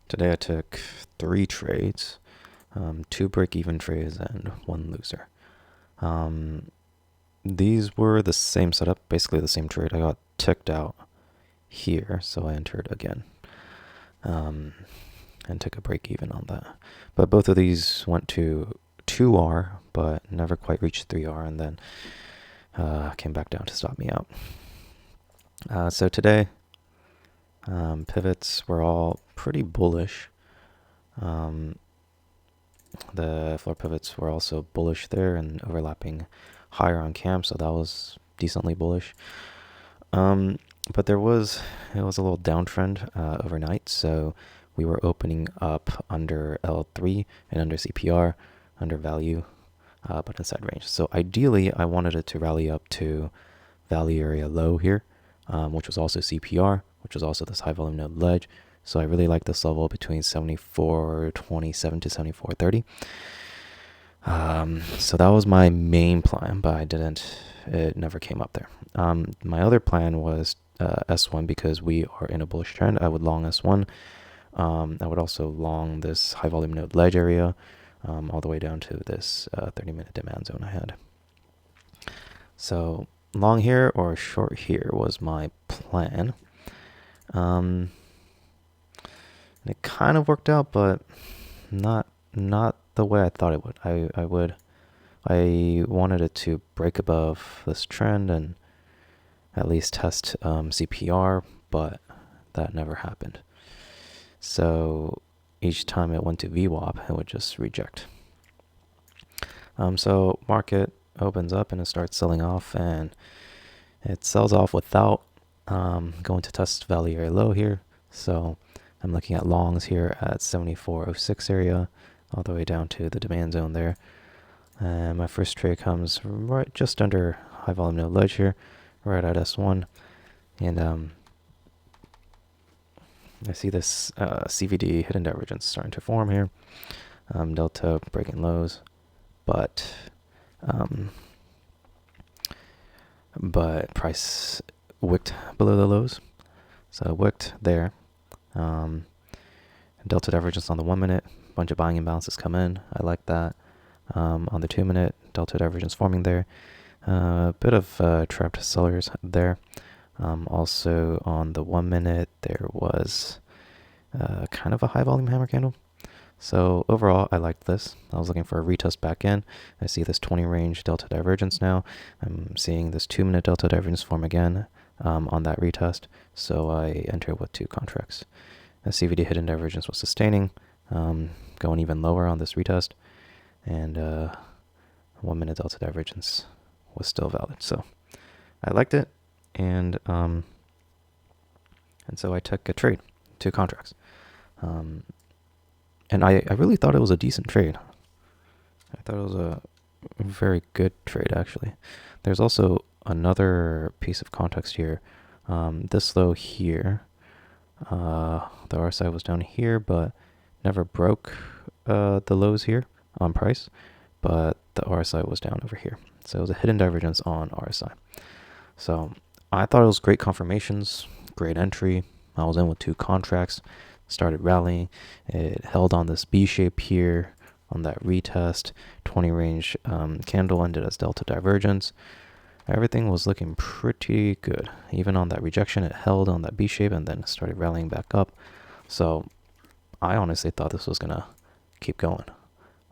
Today I took 3 trades, 2 break-even trades and 1 loser. Um, these were the same setup, basically the same trade. I got ticked out here, so I entered again um, and took a break-even on that. But both of these went to 2R, but never quite reached 3R, and then came back down to stop me out. So today, pivots were all pretty bullish. Um, The floor pivots were also bullish there and overlapping higher on cam, so that was decently bullish. But it was a little downtrend overnight, so we were opening up under L3 and under CPR, under value, but inside range. So ideally, I wanted it to rally up to value area low here, which was also CPR, which was also this high volume node ledge. So I really like this level between 74.27 to 74.30. So that was my main plan, but it never came up there. My other plan was S1 because we are in a bullish trend. I would long S1. I would also long this high volume node ledge area all the way down to this 30-minute demand zone I had. So long here or short here was my plan. It kind of worked out, but not the way I thought it would. I wanted it to break above this trend and at least test CPR, but that never happened. So each time it went to VWAP, it would just reject. So market opens up and it starts selling off, and it sells off without going to test value area low here. So I'm looking at longs here at 74.06 area, all the way down to the demand zone there. And my first trade comes right just under high volume node ledge here, right at S1. And I see this CVD hidden divergence starting to form here. Delta breaking lows, but price wicked below the lows. So wicked there. Delta divergence on the 1 minute, bunch of buying imbalances come in. I like that. On the 2 minute, delta divergence forming there. A bit of trapped sellers there. Also on the 1 minute, there was kind of a high volume hammer candle. So overall, I liked this. I was looking for a retest back in. I see this 20 range delta divergence now. I'm seeing this 2 minute delta divergence form again on that retest. So I entered with 2 contracts. The CVD hidden divergence was sustaining, going even lower on this retest. And 1 minute delta divergence was still valid. So I liked it. And so I took a trade, 2 contracts. And I really thought it was a decent trade. I thought it was a very good trade, actually. There's also another piece of context here. This low here, the RSI was down here, but never broke the lows here on price, but the RSI was down over here. So it was a hidden divergence on RSI. So I thought it was great confirmations, great entry. I was in with 2 contracts, started rallying. It held on this B shape here on that retest. 20 range candle ended as delta divergence. Everything was looking pretty good. Even on that rejection, it held on that B shape and then started rallying back up. So I honestly thought this was going to keep going.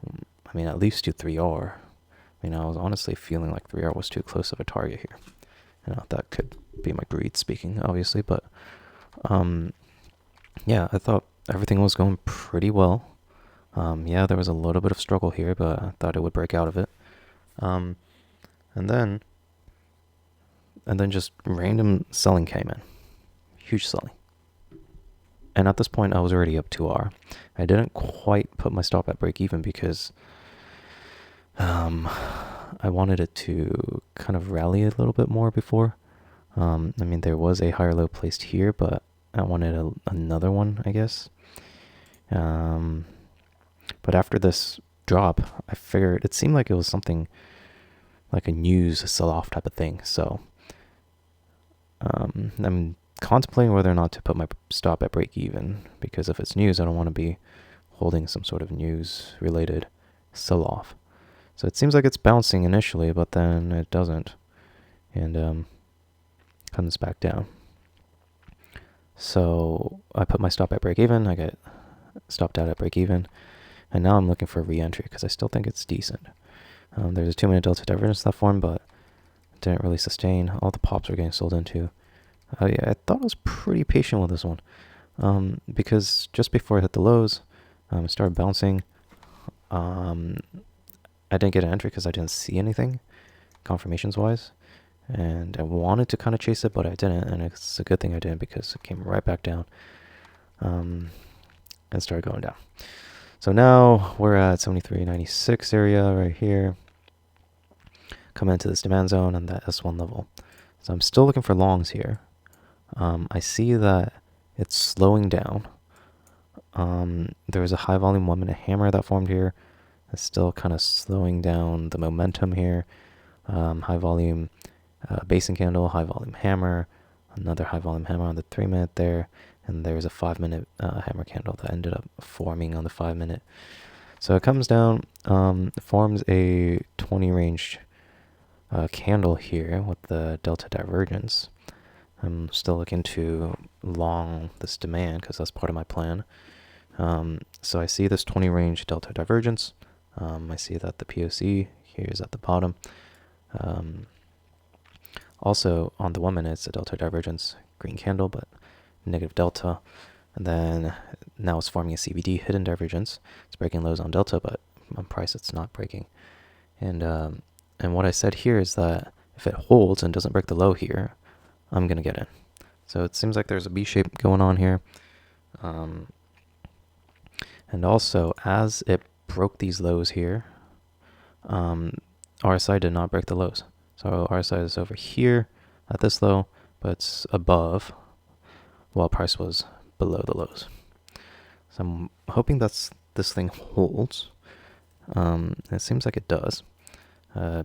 I mean, at least to 3R. I mean, I was honestly feeling like 3R was too close of a target here. That could be my greed speaking, obviously, but yeah, I thought everything was going pretty well. Yeah, there was a little bit of struggle here, but I thought it would break out of it. And then just random selling came in. Huge selling. And at this point, I was already up 2R. I didn't quite put my stop at break even because I wanted it to kind of rally a little bit more before. I mean, there was a higher low placed here, but I wanted another one, I guess. But after this drop, I figured it seemed like it was something like a news sell-off type of thing. So, I mean, contemplating whether or not to put my stop at break even, because if it's news, I don't want to be holding some sort of news related sell-off. So it seems like it's bouncing initially, but then it doesn't, and comes back down. So I put my stop at break even, I get stopped out at break even, and now I'm looking for a re-entry because I still think it's decent. There's a 2-minute delta divergence that formed, but it didn't really sustain. All the pops were getting sold into. Yeah, I thought I was pretty patient with this one, because just before I hit the lows, it started bouncing. I didn't get an entry because I didn't see anything confirmations wise, and I wanted to kind of chase it, but I didn't, and it's a good thing I didn't because it came right back down, and started going down. So now we're at 73.96 area right here, come into this demand zone and that S1 level. So I'm still looking for longs here. I see that it's slowing down. There was a high volume 1-minute hammer that formed here. It's still kind of slowing down the momentum here. High volume basing candle, high volume hammer, another high volume hammer on the 3-minute there, and there's a 5-minute hammer candle that ended up forming on the 5-minute. So it comes down, forms a 20 range candle here with the delta divergence. I'm still looking to long this demand because that's part of my plan. So I see this 20 range delta divergence. I see that the POC here is at the bottom. Also on the 1-minute, it's a delta divergence, green candle, but negative delta. And then now it's forming a CVD hidden divergence. It's breaking lows on delta, but on price it's not breaking. And what I said here is that if it holds and doesn't break the low here, I'm going to get in. So it seems like there's a B shape going on here. And also, as it broke these lows here, RSI did not break the lows. So RSI is over here at this low, but it's above while price was below the lows. So I'm hoping this thing holds. It seems like it does.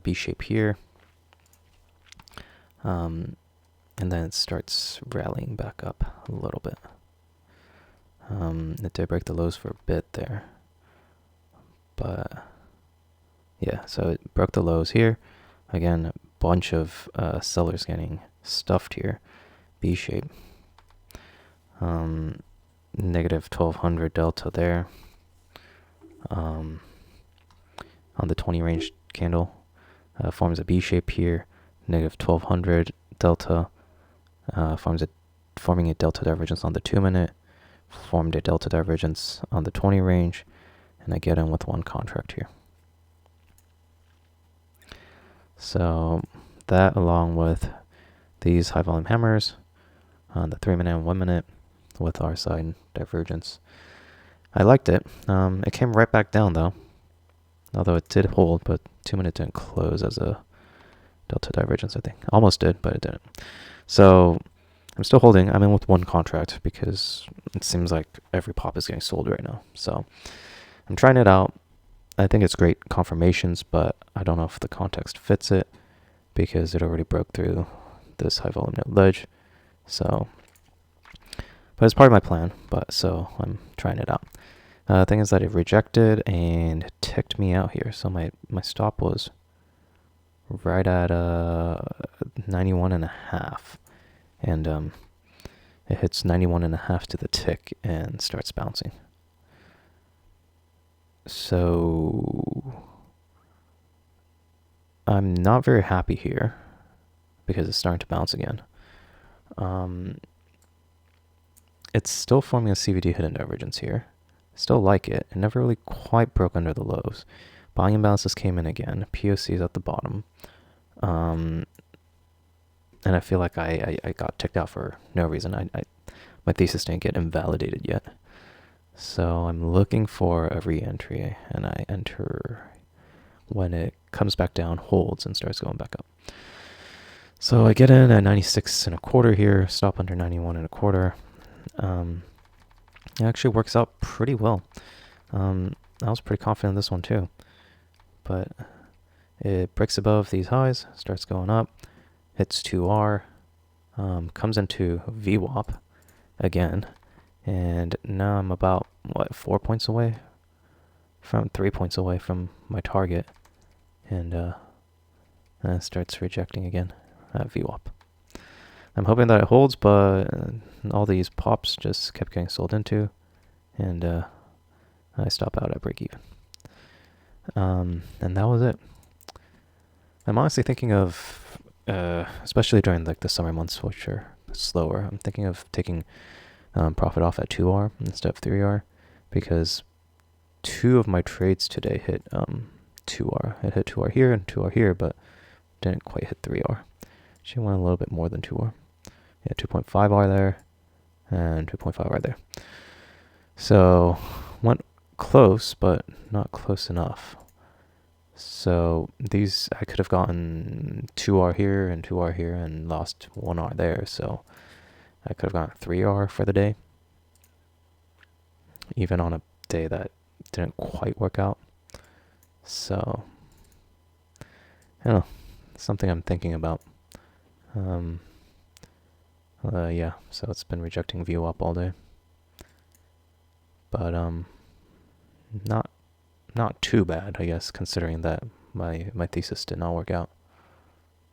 B shape here. And then it starts rallying back up a little bit. It did break the lows for a bit there. But yeah, so it broke the lows here. Again, a bunch of sellers getting stuffed here. B shape. Negative 1200 delta there. On the 20 range candle. Forms a B shape here. Negative 1200 delta. Forming a delta divergence on the 2-minute. Formed a delta divergence on the 20 range. And I get in with one contract here. So that, along with these high volume hammers on the 3-minute and 1-minute with RSI divergence, I liked it. It came right back down though, although it did hold, but 2-minute didn't close as a delta divergence, I think. Almost did, but it didn't. So I'm still holding. I'm in with one contract because it seems like every pop is getting sold right now. So I'm trying it out. I think it's great confirmations, but I don't know if the context fits it because it already broke through this high volume net ledge. So, but it's part of my plan, so I'm trying it out. The thing is that it rejected and ticked me out here. So my stop was right at 91.5, and it hits 91.5 to the tick and starts bouncing. So I'm not very happy here because it's starting to bounce again. It's still forming a CVD hidden divergence here. Still like it. It never really quite broke under the lows. Buying imbalances came in again. POC is at the bottom. And I feel like I got ticked out for no reason. My thesis didn't get invalidated yet. So I'm looking for a re-entry, and I enter when it comes back down, holds, and starts going back up. So I get in at 96.25 here, stop under 91.25. It actually works out pretty well. I was pretty confident in this one too, but it breaks above these highs, starts going up, hits 2R, comes into VWAP again, and now I'm about, what, 4 points away? From 3 points away from my target, and it starts rejecting again at VWAP. I'm hoping that it holds, but all these pops just kept getting sold into, and I stop out at break even. And that was it. I'm honestly thinking of, especially during like the summer months, which are slower, I'm thinking of taking profit off at 2R instead of 3R, because 2 of my trades today hit 2R. It hit 2R here and 2R here, but didn't quite hit 3R. She went a little bit more than 2R. Yeah, 2.5R there and 2.5R there. So went close, but not close enough. So these, I could have gotten 2R here and 2R here and lost 1R there. So I could have gotten 3R for the day, even on a day that didn't quite work out. So, I don't know, something I'm thinking about. Yeah, so it's been rejecting VWAP all day. But, not too bad, I guess, considering that my thesis did not work out.